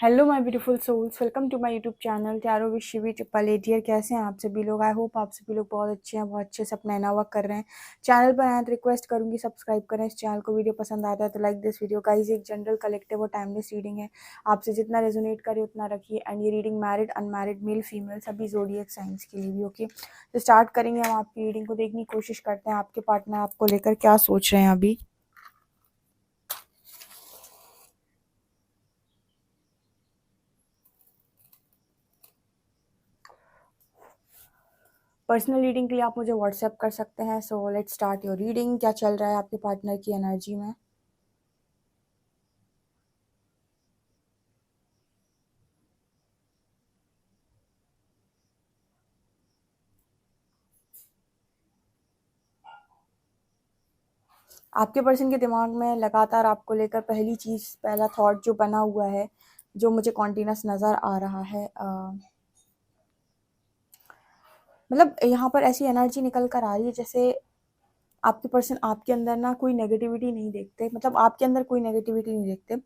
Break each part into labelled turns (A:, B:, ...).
A: Hello my beautiful souls, welcome to my YouTube channel tarot with Shivi triple eight. Dear, कैसे हैं आप सभी लोग? आई होप आप सभी लोग बहुत अच्छे हैं, बहुत अच्छे से अपना नया वर्क कर रहे हैं। चैनल पर आए तो रिक्वेस्ट करूंगी सब्सक्राइब करें इस चैनल को। वीडियो पसंद आता है तो लाइक दिस वीडियो। गाइस, एक जनरल कलेक्टिव और टाइमलेस रीडिंग है, आपसे जितना रेजोनेट करे उतना रखिए। एंड ये reading married, unmarried, male female सभी ज़ोडिएक साइंस के लिए भी ओके। तो स्टार्ट करेंगे हम आपकी रीडिंग को। देखने की कोशिश करते हैं आपके पार्टनर आपको लेकर क्या सोच रहे हैं अभी। पर्सनल रीडिंग के लिए आप मुझे व्हाट्सएप कर सकते हैं। So let's start your reading. क्या चल रहा है आपके पार्टनर की एनर्जी में? आपके पर्सन के दिमाग में लगातार आपको लेकर पहली चीज़, पहला थॉट जो बना हुआ है, जो मुझे कॉन्टिन्यूस नज़र आ रहा है, मतलब यहाँ पर ऐसी एनर्जी निकल कर आ रही है जैसे आपके पर्सन आपके अंदर ना कोई नेगेटिविटी नहीं देखते, मतलब आपके अंदर कोई नेगेटिविटी नहीं देखते।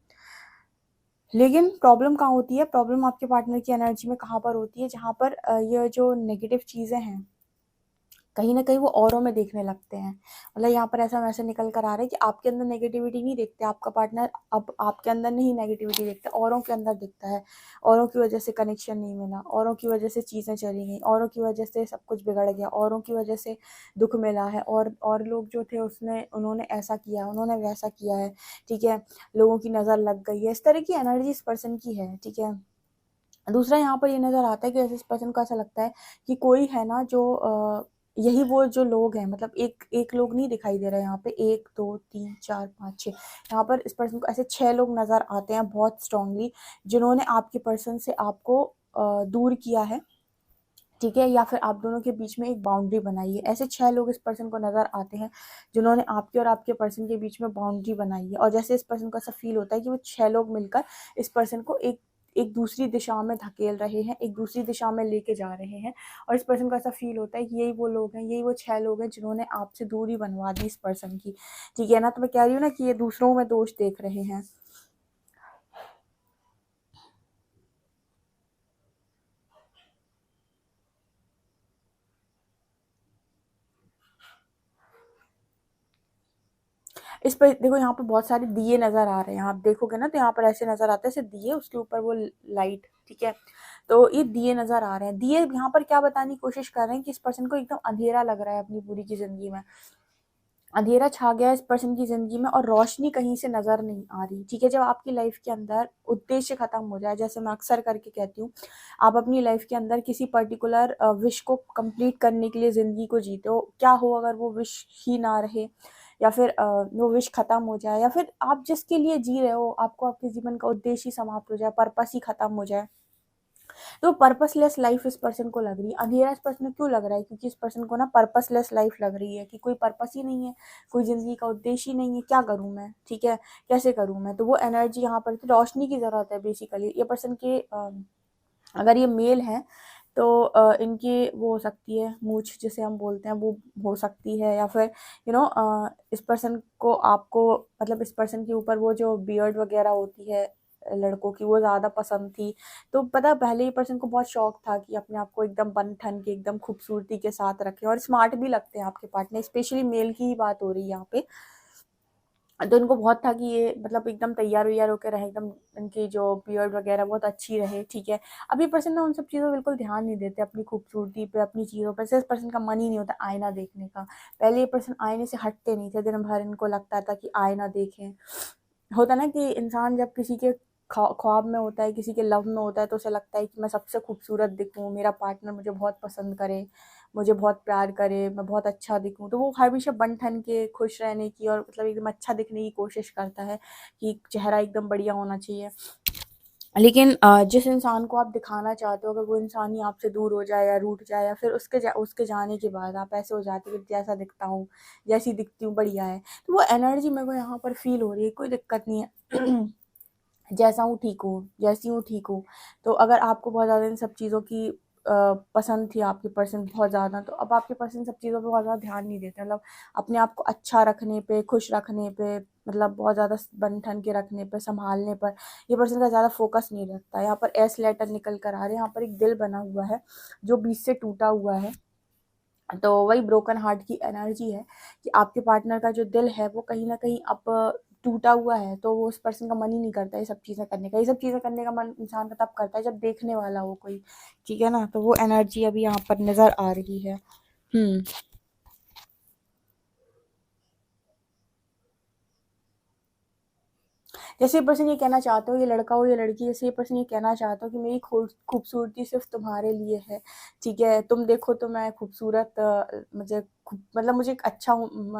A: लेकिन प्रॉब्लम कहाँ होती है? प्रॉब्लम आपके पार्टनर की एनर्जी में कहाँ पर होती है? जहाँ पर ये जो नेगेटिव चीज़ें हैं कहीं न कहीं वो औरों में देखने लगते हैं। मतलब यहाँ पर ऐसा मैसेज निकल कर आ रहा है कि आपके अंदर नेगेटिविटी नहीं देखते, आपका पार्टनर अब आपके अंदर नहीं नेगेटिविटी देखता, औरों के अंदर दिखता है। औरों की वजह से कनेक्शन नहीं मिला, औरों की वजह से चीज़ें चली गईं, औरों की वजह से सब कुछ बिगड़ गया, औरों की वजह से दुःख मिला है, और लोग जो थे उन्होंने ऐसा किया, उन्होंने वैसा किया है, ठीक है? लोगों की नज़र लग गई है, इस तरह की एनर्जी इस पर्सन की है, ठीक है? दूसरा यहाँ पर ये नज़र आता है कि जैसे इस पर्सन को ऐसा लगता है कि कोई है ना जो यही वो जो लोग हैं, मतलब एक एक लोग नहीं दिखाई दे रहे हैं यहाँ पे, 1 2 3 4 5 6, यहाँ पर इस पर्सन को ऐसे 6 लोग नज़र आते हैं बहुत स्ट्रांगली, जिन्होंने आपके पर्सन से आपको दूर किया है, ठीक है? या फिर आप दोनों के बीच में एक बाउंड्री बनाई है। ऐसे 6 लोग इस पर्सन को नज़र आते हैं जिन्होंने आपके और आपके पर्सन के बीच में बाउंड्री बनाई है, और जैसे इस पर्सन को ऐसा फील होता है कि वो 6 लोग मिलकर इस पर्सन को एक एक दूसरी दिशा में धकेल रहे हैं, एक दूसरी दिशा में लेके जा रहे हैं, और इस पर्सन को ऐसा फील होता है कि यही वो लोग हैं, यही वो 6 लोग हैं जिन्होंने आपसे दूरी बनवा दी इस पर्सन की, ठीक है ना? तो मैं कह रही हूँ ना कि ये दूसरों में दोष देख रहे हैं। इस पर देखो, यहाँ पे बहुत सारे दिए नज़र आ रहे हैं, आप देखोगे ना तो यहाँ पर ऐसे नज़र आता है ऐसे दिए, उसके ऊपर वो लाइट, ठीक है? तो ये दिए नज़र आ रहे हैं। दिए यहाँ पर क्या बताने की कोशिश कर रहे हैं कि इस पर्सन को एकदम अंधेरा लग रहा है अपनी पूरी की ज़िंदगी में। अंधेरा छा गया है इस पर्सन की ज़िंदगी में और रोशनी कहीं से नज़र नहीं आ रही, ठीक है? जब आपकी लाइफ के अंदर उद्देश्य खत्म हो जाए, जैसे मैं अक्सर करके कहती हूँ, आप अपनी लाइफ के अंदर किसी पर्टिकुलर विश को कंप्लीट करने के लिए ज़िंदगी को जीते हो, क्या हो अगर वो विश ही ना रहे, या फिर वो विश खत्म हो जाए, या फिर आप जिसके लिए जी रहे हो आपको आपके जीवन का उद्देश्य ही समाप्त हो जाए, पर्पस ही खत्म हो जाए, तो पर्पसलेस लाइफ इस पर्सन को लग रही है। अंधेरा इस पर्सन को क्यों लग रहा है? क्योंकि इस पर्सन को ना पर्पसलेस लाइफ लग रही है कि कोई पर्पस ही नहीं है, कोई ज़िंदगी का उद्देश्य ही नहीं है, क्या करूँ मैं, ठीक है? कैसे करूँ मैं? तो वो एनर्जी यहाँ पर रोशनी की ज़रूरत है बेसिकली। ये पर्सन के अगर ये मेल है तो इनकी वो हो सकती है मूंछ जिसे हम बोलते हैं, वो हो सकती है, या फिर इस पर्सन को आपको, मतलब इस पर्सन के ऊपर वो जो बियर्ड वगैरह होती है लड़कों की, वो ज़्यादा पसंद थी। तो पता पहले ही पर्सन को बहुत शौक था कि अपने आप को एकदम बन ठन के एकदम खूबसूरती के साथ रखें, और स्मार्ट भी लगते हैं आपके पार्टनर, स्पेशली मेल की ही बात हो रही है यहाँ पे। तो इनको बहुत था कि ये मतलब एकदम तैयार वैयार होकर रहे, एकदम इनकी जो बियर्ड वगैरह बहुत अच्छी रहे, ठीक है? अभी पर्सन ना उन सब चीज़ों पे बिल्कुल ध्यान नहीं देते, अपनी खूबसूरती पे, अपनी चीज़ों पे। इस पर्सन का मन ही नहीं होता आईना देखने का। पहले ये पर्सन आईने से हटते नहीं थे, दिन भर इनको लगता था कि आईना देखें। होता ना कि इंसान जब किसी के ख्वाब में होता है, किसी के लव में होता है, तो उसे लगता है कि मैं सबसे खूबसूरत दिखूँ, मेरा पार्टनर मुझे बहुत पसंद करे, मुझे बहुत प्यार करे, मैं बहुत अच्छा दिखूँ। तो वो हमेशा बन ठन के खुश रहने की और मतलब एकदम अच्छा दिखने की कोशिश करता है कि चेहरा एकदम बढ़िया होना चाहिए। लेकिन जिस इंसान को आप दिखाना चाहते हो, अगर वो इंसान ही आपसे दूर हो जाए या रूठ जाए, या फिर उसके जाने के बाद आप ऐसे हो जाते हो कि जैसा दिखता हूँ, जैसी दिखती हूँ बढ़िया है, तो वो एनर्जी मेरे को यहाँ पर फील हो रही है। कोई दिक्कत नहीं है जैसा हूँ ठीक हूँ, जैसी हूँ ठीक हूँ। तो अगर आपको बहुत ज़्यादा इन सब चीज़ों की पसंद थी आपके पर्सन बहुत ज़्यादा, तो अब आपके पर्सन सब चीज़ों पे बहुत ज़्यादा ध्यान नहीं देते, मतलब अपने आप को अच्छा रखने पे, खुश रखने पे, मतलब बहुत ज़्यादा बन ठन के रखने पर, संभालने पर ये पर्सन का ज़्यादा फोकस नहीं रहता है। यहाँ पर एस लेटर निकल कर आ रहे हैं, यहाँ पर एक दिल बना हुआ है जो बीच से टूटा हुआ है। तो वही ब्रोकन हार्ट की एनर्जी है कि आपके पार्टनर का जो दिल है वो कहीं ना कहीं अब टूटा हुआ है, तो वो उस पर्सन का मन ही नहीं करता ये सब चीज़ें करने का। ये सब चीज़ें करने का मन इंसान का तब करता है जब देखने वाला हो कोई, ठीक है ना। तो वो एनर्जी अभी यहाँ पर नज़र आ रही है। हम्म। जैसे ये पर्सन ये कहना चाहते हो, ये लड़का हो या लड़की, जैसे ये पर्सन ये कहना चाहते हो कि मेरी खूबसूरती सिर्फ तुम्हारे लिए है, ठीक है, तुम देखो तो मैं खूबसूरत, मतलब मुझे एक अच्छा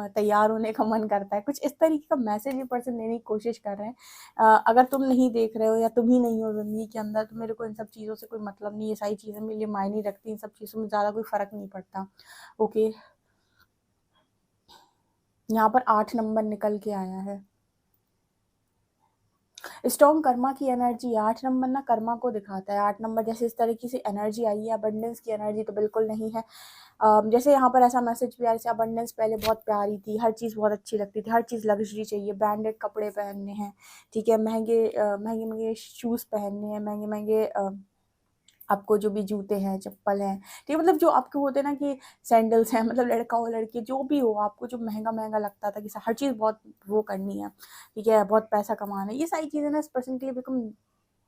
A: तैयार होने का मन करता है, कुछ इस तरीके का मैसेज ये पर्सन देने की कोशिश कर रहे हैं। अगर तुम नहीं देख रहे हो या तुम ही नहीं हो जिंदगी के अंदर, तो मेरे को इन सब चीज़ों से कोई मतलब नहीं, ये सारी चीज़ें मेरे लिए मायने रखती, इन सब चीज़ों में ज़्यादा कोई फर्क नहीं पड़ता। ओके, यहाँ पर 8 नंबर निकल के आया है। स्ट्रॉन्ग कर्मा की एनर्जी, 8 नंबर ना कर्मा को दिखाता है। 8 नंबर जैसे इस तरीके से एनर्जी आई है, अबंडेंस की एनर्जी तो बिल्कुल नहीं है। जैसे यहाँ पर ऐसा मैसेज भी आया, जैसे अबंडेंस पहले बहुत प्यारी थी, हर चीज़ बहुत अच्छी लगती थी, हर चीज़ लग्जरी चाहिए, ब्रांडेड कपड़े पहनने हैं, ठीक है, महंगे महंगे महंगे शूज़ पहनने हैं, महंगे महंगे आपको जो भी जूते हैं, चप्पल हैं, ठीक है, मतलब जो आपके होते हैं ना कि सैंडल्स हैं, मतलब लड़का हो लड़की जो भी हो, आपको जो महंगा लगता था कि हर चीज़ बहुत वो करनी है, ठीक है, बहुत पैसा कमाना है, ये सारी चीज़ें ना इस पर्सन के लिए बिल्कुल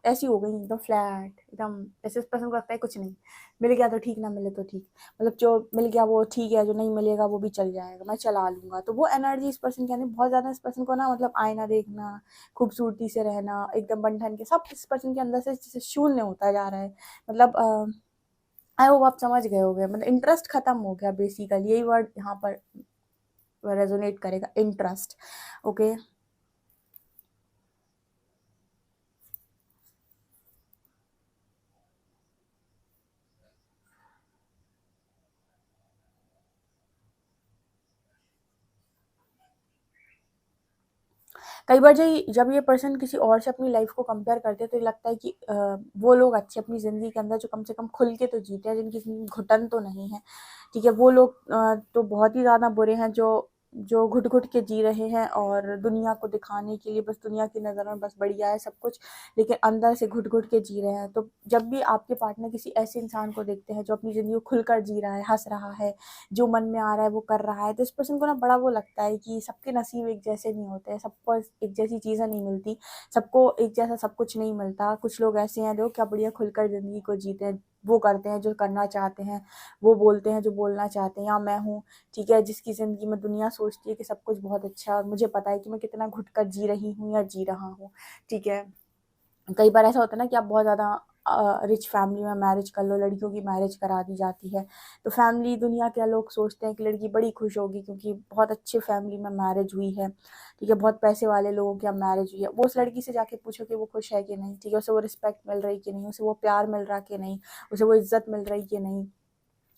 A: ऐसी हो गई, एकदम फ्लैट, एकदम जैसे इस पर्सन को लगता है कुछ नहीं, मिल गया तो ठीक, ना मिले तो ठीक, मतलब जो मिल गया वो ठीक है, जो नहीं मिलेगा वो भी चल जाएगा, मैं चला लूंगा। तो वो एनर्जी इस पर्सन के अंदर बहुत ज़्यादा, इस पर्सन को ना मतलब आईना देखना, खूबसूरती से रहना, एकदम बन ठन के सब इस पर्सन के अंदर से जैसे शून्य होता जा रहा है। मतलब आई होप आप समझ गए होंगे, मतलब इंटरेस्ट खत्म हो गया बेसिकली, यही वर्ड यहाँ पर रेजोनेट करेगा, इंटरेस्ट। ओके, कई बार जब ये पर्सन किसी और से अपनी लाइफ को कंपेयर करते हैं तो ये लगता है कि वो लोग अच्छे अपनी ज़िंदगी के अंदर जो कम से कम खुल के तो जीते हैं, जिनकी ज़िंदगी घुटन तो नहीं है, ठीक है, वो लोग तो बहुत ही ज़्यादा बुरे हैं जो जो घुट घुट के जी रहे हैं और दुनिया को दिखाने के लिए, बस दुनिया की नज़र में बस बढ़िया है सब कुछ, लेकिन अंदर से घुट घुट के जी रहे हैं। तो जब भी आपके पार्टनर किसी ऐसे इंसान को देखते हैं जो अपनी ज़िंदगी को खुलकर जी रहा है, हंस रहा है, जो मन में आ रहा है वो कर रहा है, तो इस पर्सन को ना बड़ा वो लगता है कि सबके नसीब एक जैसे नहीं होते, सबको एक जैसी चीज़ें नहीं मिलती, सबको एक जैसा सब कुछ नहीं मिलता। कुछ लोग ऐसे हैं जो क्या बढ़िया खुलकर ज़िंदगी को जीते हैं, वो करते हैं जो करना चाहते हैं, वो बोलते हैं जो बोलना चाहते हैं। या मैं हूँ, ठीक है, जिसकी ज़िंदगी में दुनिया सोचती है कि सब कुछ बहुत अच्छा है और मुझे पता है कि मैं कितना घुट कर जी रही हूँ या जी रहा हूँ, ठीक है। कई बार ऐसा होता है ना कि आप बहुत ज़्यादा रिच फैमिली में मैरिज कर लो, लड़कियों की मैरिज करा दी जाती है, तो फैमिली दुनिया के लोग सोचते हैं कि लड़की बड़ी खुश होगी क्योंकि बहुत अच्छे फैमिली में मैरिज हुई है, ठीक है, बहुत पैसे वाले लोगों की अब मैरिज हुई है। वो उस लड़की से जाके पूछो कि वो खुश है कि नहीं, ठीक है, उसे वो रिस्पेक्ट मिल रही कि नहीं, उसे वो प्यार मिल रहा कि नहीं, उसे वो इज्जत मिल रही कि नहीं,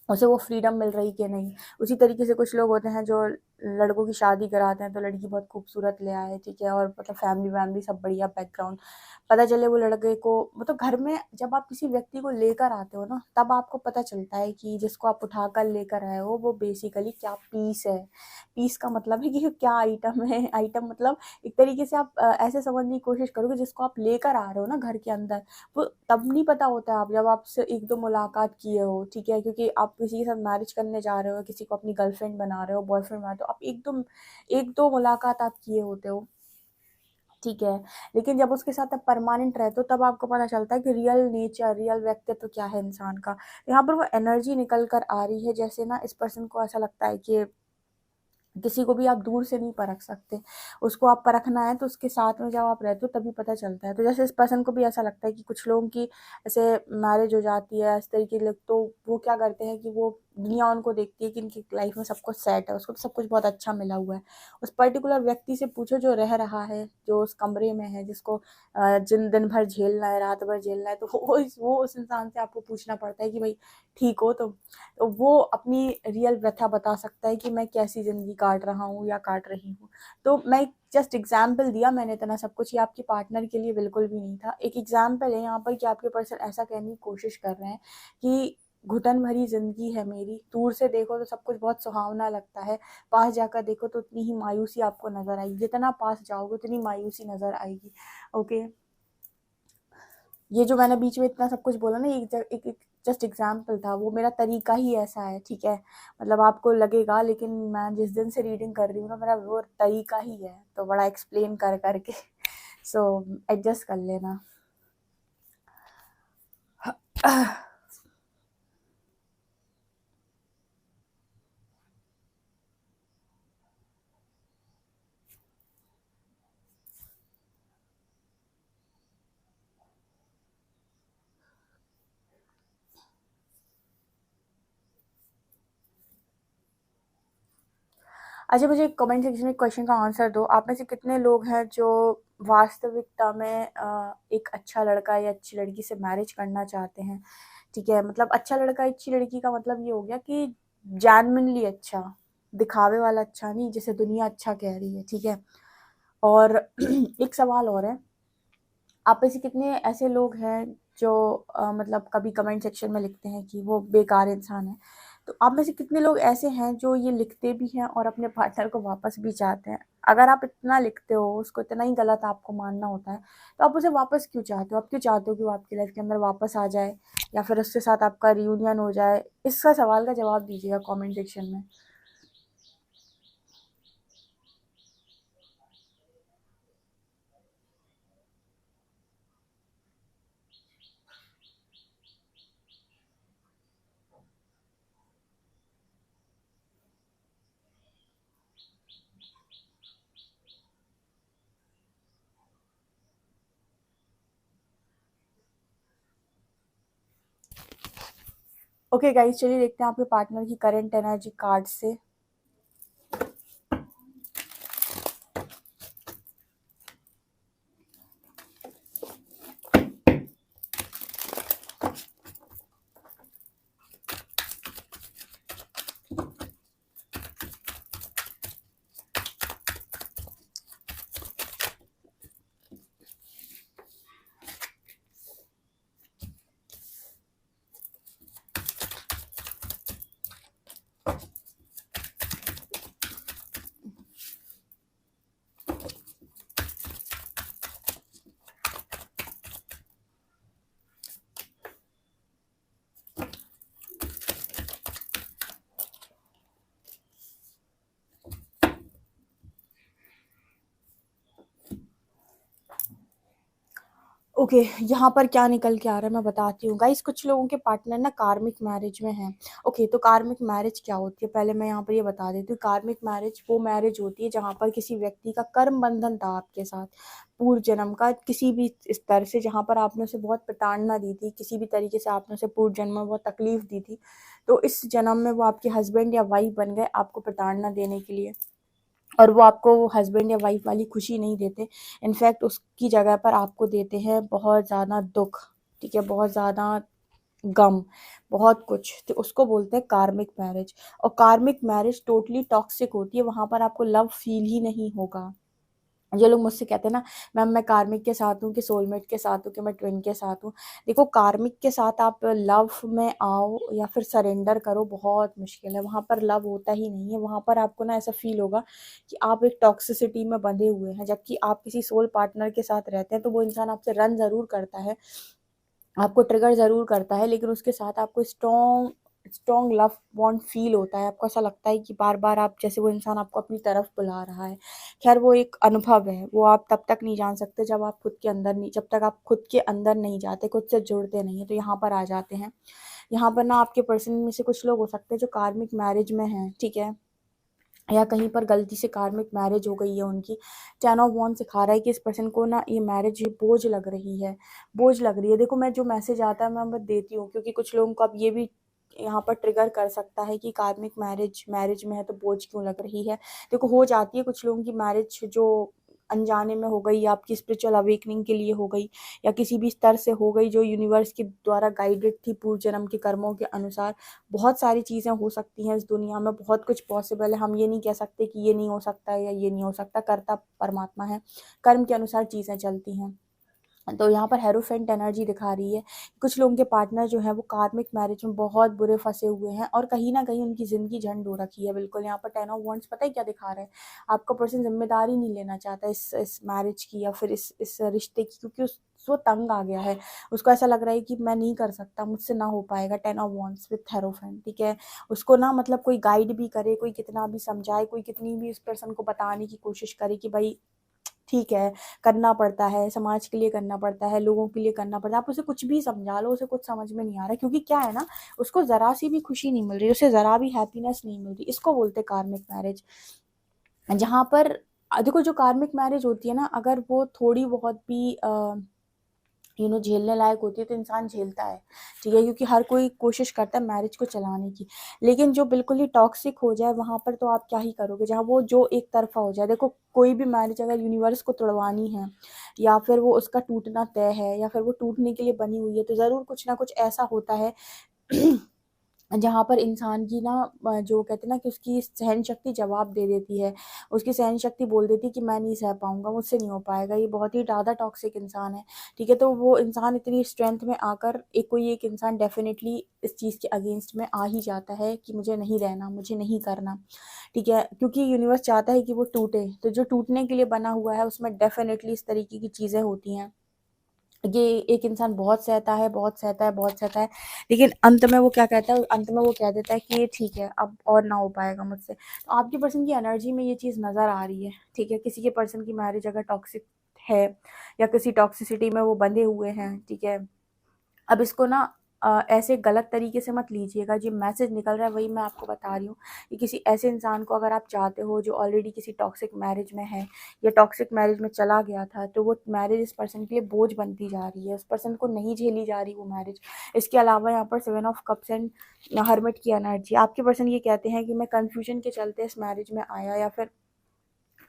A: उसे वो फ्रीडम मिल रही कि नहीं। उसी तरीके से कुछ लोग होते हैं जो लड़कों की शादी कराते हैं तो लड़की बहुत खूबसूरत ले आए, ठीक है, और मतलब फैमिली वैमिली सब बढ़िया बैकग्राउंड, पता चले वो लड़के को, मतलब घर में जब आप किसी व्यक्ति को लेकर आते हो ना, तब आपको पता चलता है कि जिसको आप उठाकर लेकर आए हो वो बेसिकली क्या पीस है। पीस का मतलब है कि क्या आइटम है, आइटम मतलब एक तरीके से आप ऐसे समझने की कोशिश करोगे, जिसको आप लेकर आ रहे हो ना घर के अंदर, वो तब नहीं पता होता है आप जब आपसे एक दो मुलाकात किए हो, ठीक है, क्योंकि आप किसी के साथ मैरिज करने जा रहे हो, किसी को अपनी गर्लफ्रेंड बना रहे हो, बॉयफ्रेंड बना रहे हो, आप एक दो मुलाकात आप किए होते हो, ठीक है, लेकिन जब उसके साथ आप परमानेंट रहते हो तब आपको पता चलता है कि रियल नेचर, रियल व्यक्तित्व क्या है इंसान का। यहाँ पर वो एनर्जी निकल कर आ रही है, जैसे ना इस पर्सन को ऐसा लगता है कि किसी को भी आप दूर से नहीं परख सकते, उसको आप परखना है तो उसके साथ में जब आप रहते हो तभी पता चलता है। तो जैसे इस पर्सन को भी ऐसा लगता है कि कुछ लोगों की ऐसे मैरिज हो जाती है इस तरीके के लोग, तो वो क्या करते हैं कि वो दुनिया उनको देखती है कि इनकी लाइफ में सब कुछ सेट है, उसको तो सब कुछ बहुत अच्छा मिला हुआ है। उस पर्टिकुलर व्यक्ति से पूछो जो रह रहा है, जो उस कमरे में है, जिसको जिन दिन भर झेलना है, रात भर झेलना है, तो वो उस इंसान से आपको पूछना पड़ता है कि भाई ठीक हो तुम, तो वो अपनी रियल व्यथा बता सकता है कि मैं कैसी ज़िंदगी काट रहा हूँ या काट रही हूँ। तो मैं जस्ट एग्जाम्पल दिया मैंने, इतना सब कुछ ये आपके पार्टनर के लिए बिल्कुल भी नहीं था। एक एग्जाम्पल है यहाँ पर कि आपके पर्सन ऐसा कहने की कोशिश कर रहे हैं कि घुटन भरी ज़िंदगी है मेरी, दूर से देखो तो सब कुछ बहुत सुहावना लगता है, पास जाकर देखो तो उतनी ही मायूसी आपको नज़र आएगी, जितना पास जाओगे उतनी मायूसी नज़र आएगी। ओके, ये जो मैंने बीच में इतना सब कुछ बोला ना, एक जस्ट एग्जाम्पल था, वो मेरा तरीका ही ऐसा है, ठीक है। मतलब आपको लगेगा, लेकिन मैं जिस दिन से रीडिंग कर रही हूँ ना, मेरा वो तरीका ही है, तो बड़ा एक्सप्लेन कर करके सो एडजस्ट कर लेना। अच्छा, मुझे कमेंट सेक्शन में क्वेश्चन का आंसर दो, आप में से कितने लोग हैं जो वास्तविकता में एक अच्छा लड़का या अच्छी लड़की से मैरिज करना चाहते हैं, ठीक है। मतलब अच्छा लड़का अच्छी लड़की का मतलब ये हो गया कि जेन्युइनली अच्छा, दिखावे वाला अच्छा नहीं, जैसे दुनिया अच्छा कह रही है, ठीक है। और एक सवाल और है, आप में से कितने ऐसे लोग हैं जो मतलब कभी कमेंट सेक्शन में लिखते हैं कि वो बेकार इंसान है, तो आप में से कितने लोग ऐसे हैं जो ये लिखते भी हैं और अपने पार्टनर को वापस भी चाहते हैं? अगर आप इतना लिखते हो, उसको इतना ही गलत आपको मानना होता है, तो आप उसे वापस क्यों चाहते हो? आप क्यों चाहते हो कि वो आपकी लाइफ के अंदर वापस आ जाए, या फिर उसके साथ आपका रियूनियन हो जाए? इसका सवाल का जवाब दीजिएगा कमेंट सेक्शन में। ओके गाइस, चलिए देखते हैं आपके पार्टनर की करंट एनर्जी कार्ड से। ओके, यहाँ पर क्या निकल के आ रहा है मैं बताती हूँ गाइस। कुछ लोगों के पार्टनर ना कार्मिक मैरिज में हैं। ओके, तो कार्मिक मैरिज क्या होती है, पहले मैं यहाँ पर ये बता देती हूँ। कार्मिक मैरिज वो मैरिज होती है जहाँ पर किसी व्यक्ति का कर्म बंधन था आपके साथ, पूर्व जन्म का, किसी भी स्तर से, जहाँ पर आपने उसे बहुत प्रताड़ना दी थी, किसी भी तरीके से आपने उसे पूर्व जन्म में बहुत तकलीफ दी थी, तो इस जन्म में वो आपके हस्बैंड या वाइफ बन गए आपको प्रताड़ना देने के लिए, और वो आपको हस्बैंड या वाइफ वाली खुशी नहीं देते। इनफैक्ट उसकी जगह पर आपको देते हैं बहुत ज़्यादा दुख, ठीक है, बहुत ज़्यादा गम, बहुत कुछ, तो उसको बोलते हैं कार्मिक मैरिज। और कार्मिक मैरिज टोटली टॉक्सिक होती है, वहाँ पर आपको लव फील ही नहीं होगा। जो लोग मुझसे कहते हैं ना, मैम मैं कार्मिक के साथ हूँ कि सोलमेट के साथ हूँ कि मैं ट्विन के साथ हूँ, देखो कार्मिक के साथ आप लव में आओ या फिर सरेंडर करो, बहुत मुश्किल है, वहाँ पर लव होता ही नहीं है। वहाँ पर आपको ना ऐसा फील होगा कि आप एक टॉक्सिसिटी में बंधे हुए हैं, जबकि आप किसी सोल पार्टनर के साथ रहते हैं तो वो इंसान आपसे रन ज़रूर करता है, आपको ट्रिगर ज़रूर करता है, लेकिन उसके साथ आपको strong strong love bond feel होता है। आपको ऐसा लगता है कि बार-बार आप जैसे वो इंसान आपको अपनी तरफ बुला रहा है। ख़ैर वो एक अनुभव है, वो आप तब तक नहीं जान सकते जब आप खुद के अंदर नहीं जब तक आप खुद के अंदर नहीं जाते, खुद से जुड़ते नहीं हैं, तो यहाँ पर आ जाते हैं। यहाँ पर ना आपके पर्सन में से कुछ लोग हो सकते हैं जो कार्मिक मैरिज में हैं, ठीक है? या कहीं पर गलती से कार्मिक मैरिज हो गई है उनकी। 10 ऑफ वांड्स सिखा रहा है कि इस पर्सन को ना ये मैरिज ये बोझ लग रही है, बोझ लग रही है। देखो मैं जो मैसेज आता है मैं बस देती हूँ, क्योंकि कुछ लोगों को अब ये भी यहाँ पर ट्रिगर कर सकता है कि कार्मिक मैरिज मैरिज में है तो बोझ क्यों लग रही है। देखो हो जाती है कुछ लोगों की मैरिज जो अनजाने में हो गई, या आपकी स्पिरिचुअल अवेकनिंग के लिए हो गई, या किसी भी स्तर से हो गई जो यूनिवर्स के द्वारा गाइडेड थी पूर्व जन्म के कर्मों के अनुसार। बहुत सारी चीज़ें हो सकती हैं इस दुनिया में, बहुत कुछ पॉसिबल है, हम ये नहीं कह सकते कि ये नहीं हो सकता है या ये नहीं हो सकता, कर्ता परमात्मा है, कर्म के अनुसार चीज़ें चलती हैं। तो यहाँ पर हेरोफेंट एनर्जी दिखा रही है। कुछ लोगों के पार्टनर जो हैं वो कार्मिक मैरिज में बहुत बुरे फंसे हुए हैं और कहीं ना कहीं उनकी ज़िंदगी झंड हो रखी है। बिल्कुल यहाँ पर 10 ऑफ वांड्स पता है क्या दिखा रहा है, आपका पर्सन जिम्मेदारी नहीं लेना चाहता इस मैरिज की या फिर इस रिश्ते की, क्योंकि वो तंग आ गया है। उसको ऐसा लग रहा है कि मैं नहीं कर सकता, मुझसे ना हो पाएगा। 10 ऑफ वांड्स विथ हेरोफेंट, ठीक है। उसको ना मतलब कोई गाइड भी करे, कोई कितना भी समझाए, कोई कितनी भी उस पर्सन को बताने की कोशिश करे कि भाई ठीक है, करना पड़ता है, समाज के लिए करना पड़ता है, लोगों के लिए करना पड़ता है। आप उसे कुछ भी समझा लो, उसे कुछ समझ में नहीं आ रहा, क्योंकि क्या है ना, उसको ज़रा सी भी खुशी नहीं मिल रही, उसे ज़रा भी हैप्पीनेस नहीं मिल रही। इसको बोलते हैं कार्मिक मैरिज। जहाँ पर देखो जो कार्मिक मैरिज होती है ना, अगर वो थोड़ी बहुत भी झेलने लायक होती है तो इंसान झेलता है, ठीक है, क्योंकि हर कोई कोशिश करता है मैरिज को चलाने की। लेकिन जो बिल्कुल ही टॉक्सिक हो जाए वहाँ पर तो आप क्या ही करोगे, जहाँ वो जो एक तरफा हो जाए। देखो कोई भी मैरिज अगर यूनिवर्स को तोड़वानी है या फिर वो उसका टूटना तय है या फिर वो टूटने के लिए बनी हुई है, तो ज़रूर कुछ ना कुछ ऐसा होता है जहाँ पर इंसान की ना जो कहते हैं ना कि उसकी सहन शक्ति जवाब दे देती है, उसकी सहन शक्ति बोल देती है कि मैं नहीं सह पाऊँगा, मुझसे नहीं हो पाएगा, ये बहुत ही ज़्यादा टॉक्सिक इंसान है, ठीक है। तो वो इंसान इतनी स्ट्रेंथ में आकर कोई एक इंसान डेफिनेटली इस चीज़ के अगेंस्ट में आ ही जाता है कि मुझे नहीं रहना, मुझे नहीं करना, ठीक है, क्योंकि यूनिवर्स चाहता है कि वो टूटे। तो जो टूटने के लिए बना हुआ है उसमें डेफिनेटली इस तरीके की चीज़ें होती हैं। ये एक इंसान बहुत सहता है, बहुत सहता है, बहुत सहता है, लेकिन अंत में वो क्या कहता है, अंत में वो कह देता है कि ये ठीक है, अब और ना हो पाएगा मुझसे। तो आपके पर्सन की एनर्जी में ये चीज़ नज़र आ रही है, ठीक है। किसी के पर्सन की मैरिज अगर टॉक्सिक है या किसी टॉक्सिसिटी में वो बंधे हुए हैं, ठीक है। अब इसको ना ऐसे गलत तरीके से मत लीजिएगा, जो मैसेज निकल रहा है वही मैं आपको बता रही हूँ कि किसी ऐसे इंसान को अगर आप चाहते हो जो ऑलरेडी किसी टॉक्सिक मैरिज में है या टॉक्सिक मैरिज में चला गया था, तो वो मैरिज इस पर्सन के लिए बोझ बनती जा रही है, उस पर्सन को नहीं झेली जा रही वो मैरिज। इसके अलावा यहाँ पर 7 ऑफ कप्स एंड हर्मिट की एनर्जी, आपके पर्सन ये कहते हैं कि मैं कन्फ्यूजन के चलते इस मैरिज में आया, या फिर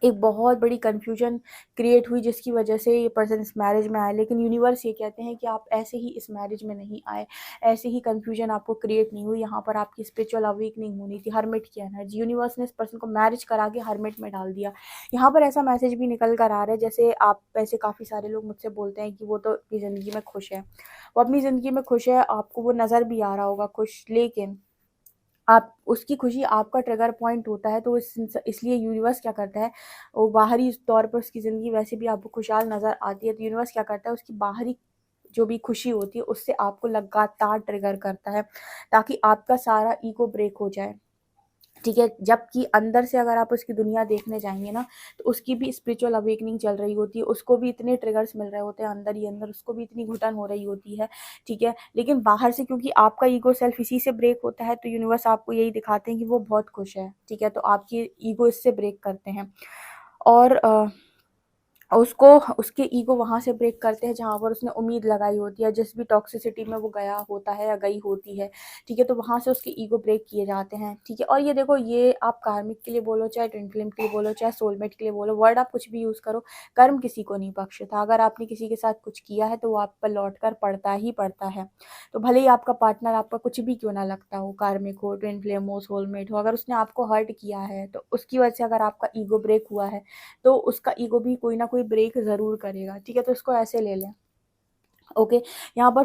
A: एक बहुत बड़ी कन्फ्यूजन क्रिएट हुई जिसकी वजह से ये पर्सन इस मैरिज में आए, लेकिन यूनिवर्स ये कहते हैं कि आप ऐसे ही इस मैरिज में नहीं आए, ऐसे ही कन्फ्यूजन आपको क्रिएट नहीं हुई, यहाँ पर आपकी स्पिरिचुअल अवेकनिंग होनी थी। हर्मिट की एनर्जी, यूनिवर्स ने इस पर्सन को मैरिज करा के हर्मिट में डाल दिया। यहाँ पर ऐसा मैसेज भी निकल कर आ रहा है, जैसे आप ऐसे काफ़ी सारे लोग मुझसे बोलते हैं कि वो तो अपनी ज़िंदगी में खुश है, वो अपनी ज़िंदगी में खुश है, आपको वो नज़र भी आ रहा होगा खुश, लेकिन आप उसकी खुशी आपका ट्रिगर पॉइंट होता है, तो इसलिए यूनिवर्स क्या करता है, वो बाहरी तौर पर उसकी ज़िंदगी वैसे भी आपको खुशहाल नज़र आती है, तो यूनिवर्स क्या करता है, उसकी बाहरी जो भी खुशी होती है उससे आपको लगातार ट्रिगर करता है, ताकि आपका सारा ईगो ब्रेक हो जाए, ठीक है। जबकि अंदर से अगर आप उसकी दुनिया देखने जाएंगे ना, तो उसकी भी स्पिरिचुअल अवेकनिंग चल रही होती है, उसको भी इतने ट्रिगर्स मिल रहे होते हैं अंदर ही अंदर, उसको भी इतनी घुटन हो रही होती है, ठीक है। लेकिन बाहर से क्योंकि आपका ईगो सेल्फ इसी से ब्रेक होता है, तो यूनिवर्स आपको यही दिखाते हैं कि वो बहुत खुश है, ठीक है। तो आपकी ईगो इससे ब्रेक करते हैं और उसको उसके ईगो वहाँ से ब्रेक करते हैं जहाँ पर उसने उम्मीद लगाई होती है, जिस भी टॉक्सिसिटी में वो गया होता है या गई होती है, ठीक है। तो वहाँ से उसके ईगो ब्रेक किए जाते हैं, ठीक है। और ये देखो, ये आप कार्मिक के लिए बोलो, चाहे ट्विन फ्लेम के लिए बोलो, चाहे सोलमेट के लिए बोलो, वर्ड आप कुछ भी यूज़ करो, कर्म किसी को नहीं बख्शता। अगर आपने किसी के साथ कुछ किया है तो वो आप पर लौट कर पड़ता ही पड़ता है। तो भले ही आपका पार्टनर आपका कुछ भी क्यों ना लगता हो, कार्मिक हो, ट्विन फ्लेम हो, सोलमेट हो, अगर उसने आपको हर्ट किया है तो उसकी वजह से अगर आपका ईगो ब्रेक हुआ है, तो उसका ईगो भी कोई ना कोई ब्रेक ज़रूर करेगा, ठीक है। तो इसको ऐसे ले लें, ओके। यहाँ पर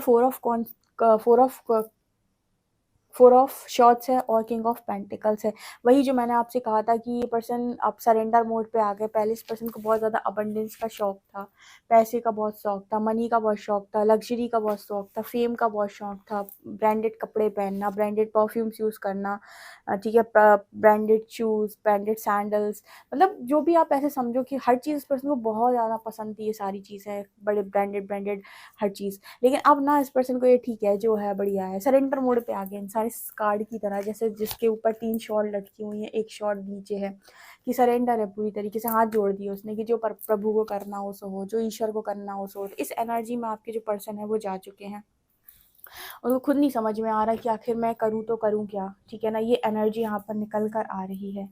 A: फोर ऑफ शॉर्ट्स है और किंग ऑफ पेंटिकल्स है। वही जो मैंने आपसे कहा था कि ये पर्सन अब सरेंडर मोड पे आ गए। पहले इस पर्सन को बहुत ज़्यादा अबंडेंस का शौक था, पैसे का बहुत शौक था, मनी का बहुत शौक था, लग्जरी का बहुत शौक था, फेम का बहुत शौक था, ब्रांडेड कपड़े पहनना, ब्रांडेड परफ्यूम्स यूज़ करना, ठीक है, ब्रांडेड शूज़, ब्रांडेड सैंडल्स, मतलब जो भी आप ऐसे समझो कि हर चीज़ इस पर्सन को बहुत ज़्यादा पसंद थी, ये सारी चीज़ें बड़े ब्रांडेड ब्रांडेड हर चीज़। लेकिन अब ना इस पर्सन को ये ठीक है, जो है बढ़िया है, सरेंडर मोड पे आ गए इंसान, इस कार्ड की तरह जैसे जिसके ऊपर 3 शॉर्ट लटकी हुई हैं, एक शॉर्ट नीचे है, कि सरेंडर है, पूरी तरीके से हाथ जोड़ दिए उसने कि जो प्रभु को करना हो सो हो, जो ईश्वर को करना हो सो हो। इस एनर्जी में आपके जो पर्सन है वो जा चुके हैं, उनको खुद नहीं समझ में आ रहा कि आखिर मैं करूँ तो करूँ क्या, ठीक है ना। ये एनर्जी यहाँ पर निकल कर आ रही है।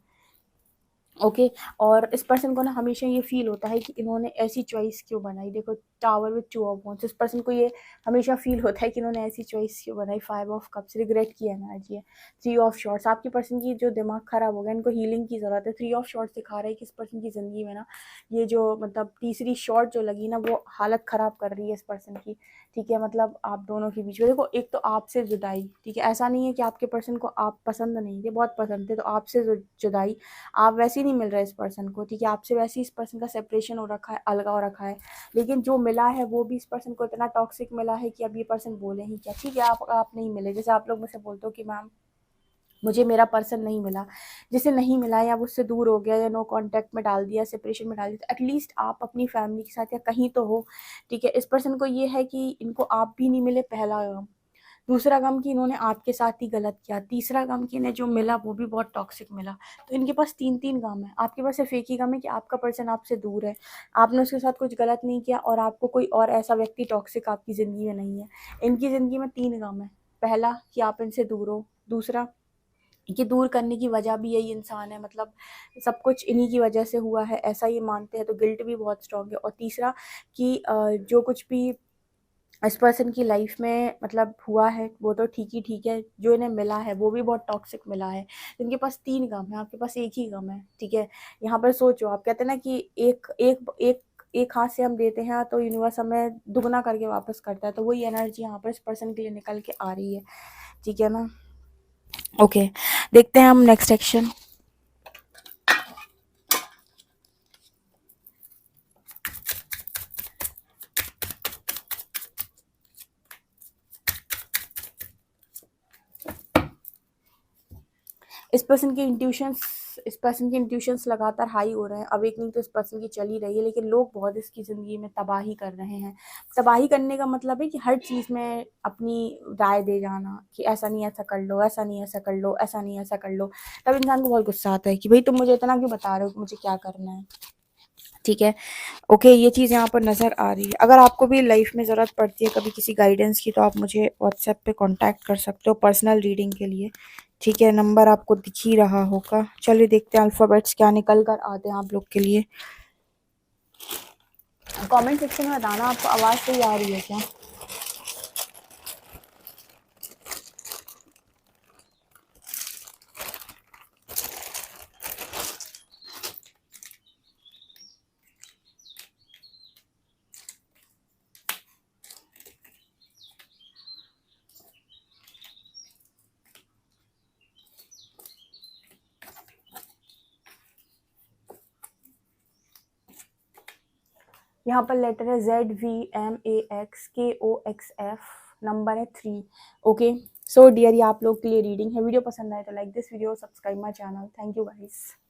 A: ओके और इस पर्सन को ना हमेशा ये फील होता है कि इन्होंने ऐसी चॉइस क्यों बनाई। देखो tower with two of wands, इस पर्सन को ये हमेशा फील होता है कि इन्होंने ऐसी चॉइस क्यों बनाई। फाइव ऑफ कप्स रिग्रेट की एनर्जी है। थ्री ऑफ शॉर्ट्स, आपकी पर्सन की जो दिमाग खराब हो गया, इनको हीलिंग की ज़रूरत है। थ्री ऑफ शॉर्ट्स दिखा रहा है कि इस पर्सन की ज़िंदगी में ना ये जो मतलब तीसरी शॉर्ट जो लगी ना वो हालत ख़राब कर रही है इस पर्सन की। ठीक है, मतलब आप दोनों के बीच में देखो, एक तो आपसे जुदाई, ठीक है, ऐसा नहीं है कि आपके पर्सन को आप पसंद नहीं थे, बहुत पसंद थे, तो आपसे जुदाई, आप वैसे ही नहीं मिल रहे इस पर्सन को, ठीक है, आपसे वैसे ही इस पर्सन का सेपरेशन हो रखा है, अलग हो रखा है। लेकिन जो मिला है वो भी इस पर्सन को इतना टॉक्सिक मिला है कि अब ये पर्सन बोले ही क्या। ठीक है, आप नहीं मिले, जैसे आप लोग मुझसे बोलते हो कि मैम मुझे मेरा पर्सन नहीं मिला, जिसे नहीं मिला या उससे दूर हो गया या नो कांटेक्ट में डाल दिया, सेपरेशन में डाल दिया, तो एटलीस्ट आप अपनी फैमिली के साथ या कहीं तो हो। ठीक है, इस पर्सन को ये है कि इनको आप भी नहीं मिले, पहला गम। दूसरा गम कि इन्होंने आपके साथ ही गलत किया। तीसरा गम कि इन्हें जो मिला वो भी बहुत टॉक्सिक मिला। तो इनके पास तीन तीन गम है। आपके पास सिर्फ एक ही गम है कि आपका पर्सन आपसे दूर है, आपने उसके साथ कुछ गलत नहीं किया और आपको कोई और ऐसा व्यक्ति टॉक्सिक आपकी ज़िंदगी में नहीं है। इनकी ज़िंदगी में तीन गम है। पहला कि आप इनसे दूर हो, दूसरा कि दूर करने की वजह भी यही इंसान है, मतलब सब कुछ इन्हीं की वजह से हुआ है, ऐसा ये मानते हैं, तो गिल्ट भी बहुत स्ट्रॉन्ग है। और तीसरा कि जो कुछ भी इस पर्सन की लाइफ में मतलब हुआ है वो तो ठीक ही ठीक है, जो इन्हें मिला है वो भी बहुत टॉक्सिक मिला है। इनके पास तीन गम है, आपके पास एक ही गम है। ठीक है, यहाँ पर सोचो, आप कहते हैं ना कि एक एक एक एक हाथ से हम देते हैं तो यूनिवर्स हमें दुगना करके वापस करता है, तो वही एनर्जी यहाँ पर इस पर्सन के लिए निकल के आ रही है। ठीक है ना, ओके, देखते हैं हम नेक्स्ट एक्शन। इस पर्सन के इंट्यूशंस लगातार हाई हो रहे हैं। अवेकनिंग तो इस पर्सन की चल ही रही है, लेकिन लोग बहुत इसकी ज़िंदगी में तबाही कर रहे हैं। तबाही करने का मतलब है कि हर चीज़ में अपनी राय दे जाना कि ऐसा नहीं ऐसा कर लो, ऐसा नहीं ऐसा कर लो, ऐसा नहीं ऐसा कर लो। तब इंसान को बहुत गुस्सा आता है कि भाई तुम मुझे इतना क्यों बता रहे हो कि मुझे क्या करना है। ठीक है, ओके, ये चीज़ यहाँ पर नज़र आ रही है। अगर आपको भी लाइफ में ज़रूरत पड़ती है कभी किसी गाइडेंस की, तो आप मुझे व्हाट्सएप पे कांटेक्ट कर सकते हो पर्सनल रीडिंग के लिए। ठीक है, नंबर आपको दिख ही रहा होगा। चलिए देखते हैं अल्फ़ाबेट्स क्या निकल कर आते हैं आप लोग के लिए। कमेंट सेक्शन में बताना आपको आवाज़ सही आ रही है क्या। यहाँ पर लेटर है ZVMAXKOXF, नंबर है 3। ओके, सो डियर, ये आप लोग के लिए रीडिंग है। वीडियो पसंद आए तो like this video, subscribe my channel. Thank you guys.